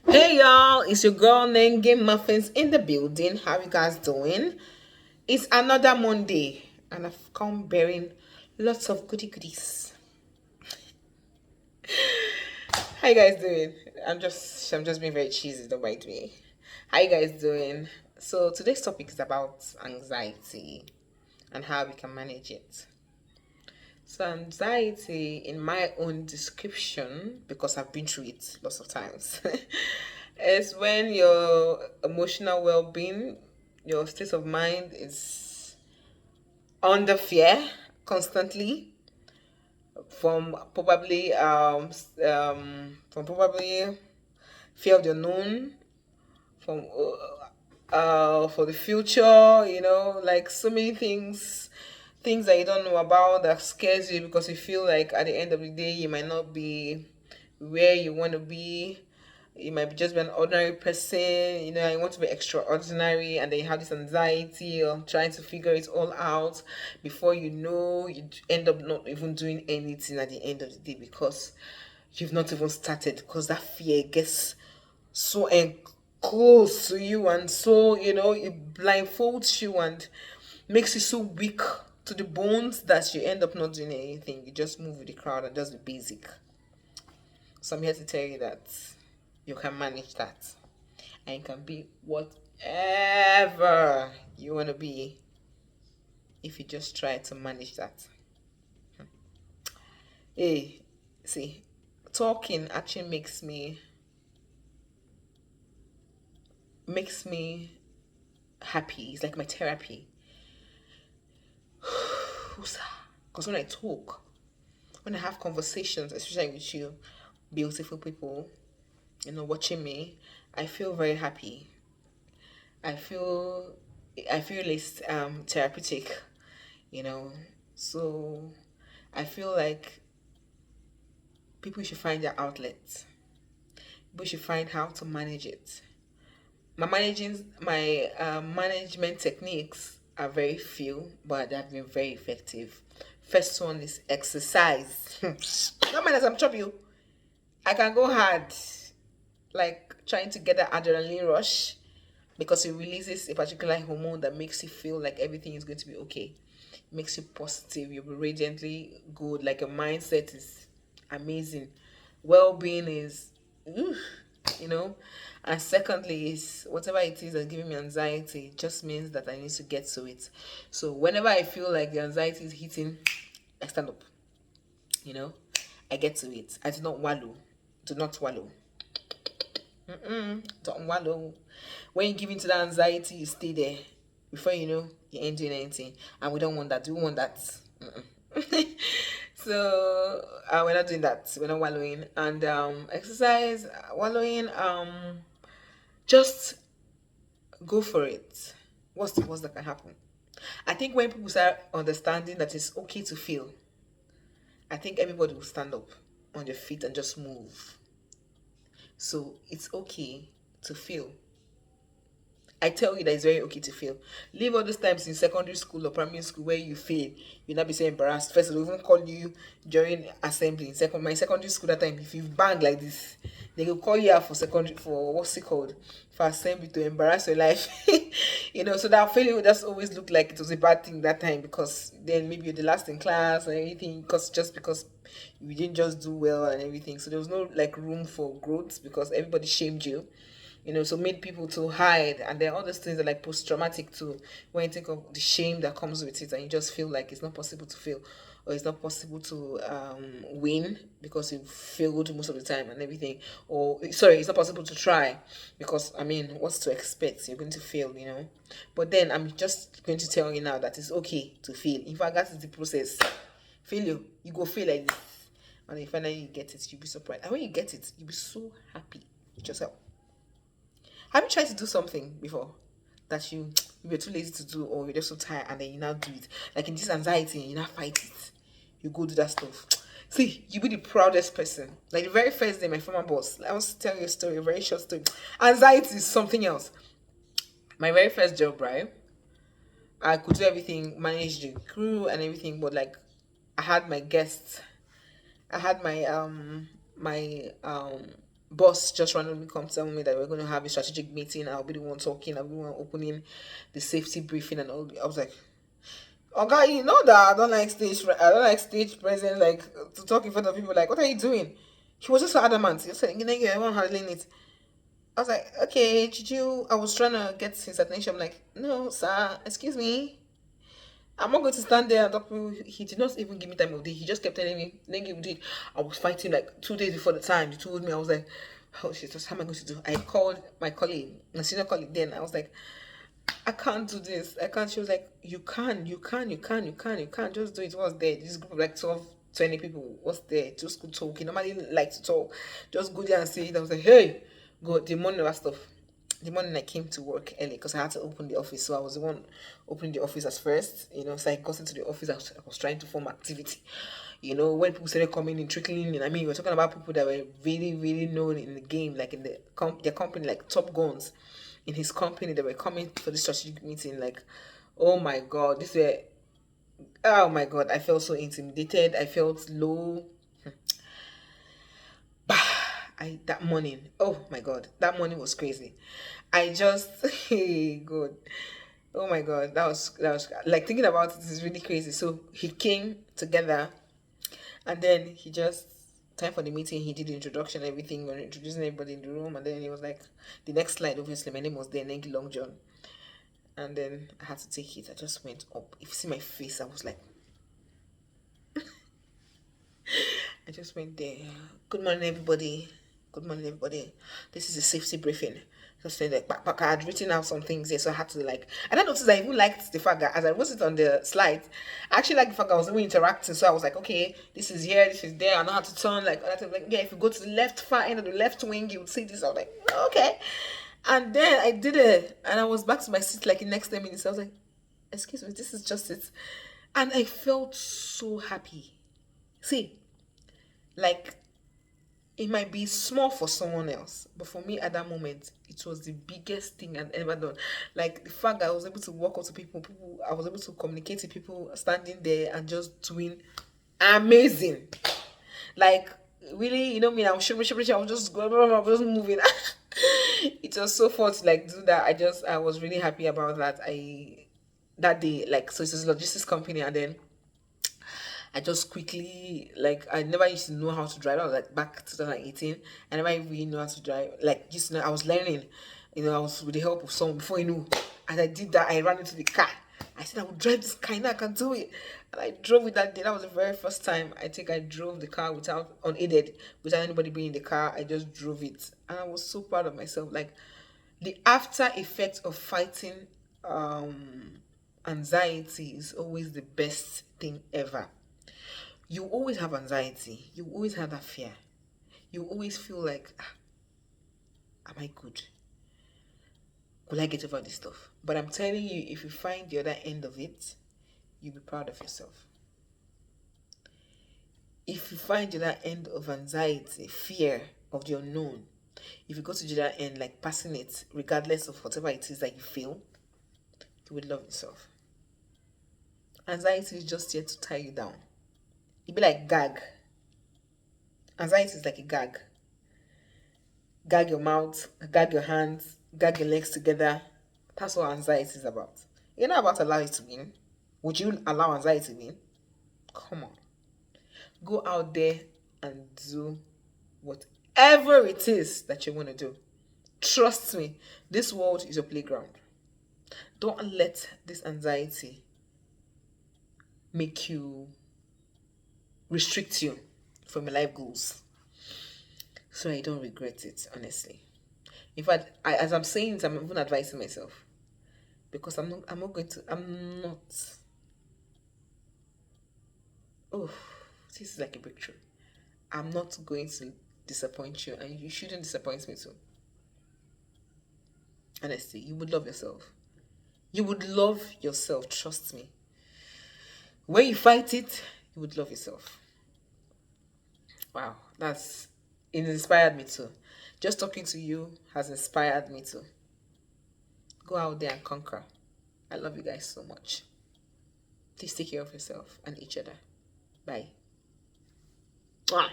Hey y'all, it's your girl named Game Muffins in the building. How you guys doing? It's another Monday and I've come bearing lots of goodies. How you guys doing? I'm just being very cheesy, don't mind me. How you guys doing? So today's topic is about anxiety and how we can manage it. So anxiety, in my own description, because I've been through it lots of times, is when your emotional well-being, your state of mind is under fear constantly from probably fear of the unknown, from for the future, like so many things that you don't know about that scares you because you feel like at the end of the day you might not be where you want to be. You might be just be an ordinary person, and you want to be extraordinary, and then you have this anxiety of trying to figure it all out. Before you know, you end up not even doing anything at the end of the day because you've not even started, because that fear gets so close to you, and so it blindfolds you and makes you so weak to the bones that you end up not doing anything. You just move with the crowd and just be basic. So I'm here to tell you that you can manage that, and you can be whatever you want to be if you just try to manage that. Hey, see, talking actually makes me happy. It's like my therapy. Because when I talk, when I have conversations, especially with you, beautiful people, watching me, I feel very happy. I feel I feel less therapeutic, you know. So I feel like people should find their outlet. People should find how to manage it. My management techniques are very few, but they've been very effective. First one is exercise. Not mind as I'm chopping you. I can go hard, like trying to get that adrenaline rush because it releases a particular hormone that makes you feel like everything is going to be okay. It makes you positive, you'll be radiantly good, like your mindset is amazing. Well being is, oof, you know. And secondly, is whatever it is that's giving me anxiety, it just means that I need to get to it. So whenever I feel like the anxiety is hitting, I stand up, you know, I get to it. I do not wallow. Do not wallow. Don't wallow. When you give into that anxiety, you stay there. Before you know, you ain't doing anything. And we don't want that. Do we want that? So we're not doing that. We're not wallowing. And exercise, wallowing, just go for it. What's the worst that can happen? I think when people start understanding that it's okay to feel, I think everybody will stand up on their feet and just move. So it's okay to feel. I tell you that it's very okay to fail. Leave all those times in secondary school or primary school where you fail. You'll not be so embarrassed. First, they'll even call you during assembly. My secondary school that time, if you bang like this, they will call you out for secondary for what's it called? For assembly to embarrass your life. So that failure would just always look like it was a bad thing that time because then maybe you're the last in class or anything, because you didn't just do well and everything. So there was no like room for growth because everybody shamed you, so made people to hide. And then all those things are like post-traumatic too, when you think of the shame that comes with it and you just feel like it's not possible to fail, or it's not possible to win because you failed most of the time and everything, or sorry, it's not possible to try because I mean, what's to expect? You're going to fail. But then I'm just going to tell you now that it's okay to fail. In fact, that is the process. Failure, you go fail like this, and then finally you get it, you'll be surprised, and when you get it, you'll be so happy with yourself. Have you tried to do something before that you were too lazy to do, or you're just so tired, and then you now do it? Like in this anxiety, and you now fight it. You go do that stuff. See, you be the proudest person. Like the very first day, my former boss. I want to tell you a story, a very short story. Anxiety is something else. My very first job, right? I could do everything, manage the crew and everything, but like I had my guests. I had my boss just randomly come tell me that we're going to have a strategic meeting. I'll be the one talking. I'll be the one opening the safety briefing and all. I was like, okay, you know that I don't like stage presence, like to talk in front of people. Like, what are you doing? He was just so adamant. He said, you know, you're the one handling it. I was like, okay, did you? I was trying to get his attention. I'm like, no, sir, excuse me. I'm not going to stand there and talk to you. He did not even give me time of day. He just kept telling me, then give me. I was fighting like 2 days before the time. He told me, I was like, oh shit, what am I going to do? I called my colleague, my senior colleague then. I was like, I can't do this. I can't. She was like, you can, you can, you can, you can, you can. Just do it. What's there? This group of like 12, 20 people. What's there? Just go talk. You normally like to talk. Just go there and say it. I was like, hey, go. The morning was stuff. The morning I came to work early because I had to open the office. So I was the one opening the office as first. You know, so I got into the office. I was trying to form activity. You know, when people started coming in, trickling in. I mean, we're talking about people that were really, really known in the game, like in their company, like top guns in his company. They were coming for the strategic meeting. Like, oh my god, oh my god, I felt so intimidated. I felt low. That morning, oh my god, that morning was crazy. I just, hey god, oh my god, that was like thinking about it is really crazy. So he came together, and then he just time for the meeting. He did the introduction, everything, we were introducing everybody in the room, and then he was like, the next slide. Obviously, my name was there, Nengi Long John, and then I had to take it. I just went up. If you see my face, I was like, I just went there. Good morning, everybody. Good morning, everybody. This is a safety briefing. Just saying like, but I had written out some things here, so I had to like. And I noticed I even liked the fact that as I wrote it on the slide, I actually liked the fact that I was even interacting. So I was like, okay, this is here, this is there. I know how to turn. Like, yeah, if you go to the left far end of the left wing, you would see this. I was like, okay. And then I did it, and I was back to my seat like in the next 10 minutes. I was like, excuse me, this is just it, and I felt so happy. See, like it might be small for someone else, but for me at that moment, it was the biggest thing I'd ever done. Like the fact that I was able to walk up to people, I was able to communicate to people standing there and just doing amazing. Like really, you know me, I'm sure I was just going, I was just moving. It was so fun to like do that. I was really happy about that. That day, like, so it's a logistics company, and then I just quickly, like, I never used to know how to drive. I was like back 2018. I never really know how to drive. Like, just I was learning. You know, I was with the help of someone before you knew. And I did that. I ran into the car. I said I would drive this car. Now I can do it. And I drove it that day. That was the very first time I think I drove the car without unaided, without anybody being in the car. I just drove it, and I was so proud of myself. Like the after effect of fighting anxiety is always the best thing ever. You always have anxiety. You always have that fear. You always feel like, am I good? Will I get over this stuff? But I'm telling you, if you find the other end of it, you'll be proud of yourself. If you find the other end of anxiety, fear of the unknown, if you go to the other end, like passing it, regardless of whatever it is that you feel, you would love yourself. Anxiety is just here to tie you down. It'd be like gag. Anxiety is like a gag. Gag your mouth, gag your hands, gag your legs together. That's what anxiety is about. You're not about to allow it to win. Would you allow anxiety to win? Come on. Go out there and do whatever it is that you want to do. Trust me, this world is your playground. Don't let this anxiety make you restrict you from your life goals. So I don't regret it, honestly. In fact, as I'm saying it, I'm even advising myself. Because I'm not going to, I'm not. Oh, this is like a breakthrough. I'm not going to disappoint you, and you shouldn't disappoint me too. Honestly, you would love yourself. You would love yourself, trust me. When you fight it, you would love yourself. Wow, it inspired me too. Just talking to you has inspired me too. Go out there and conquer. I love you guys so much. Please take care of yourself and each other. Bye. Mwah.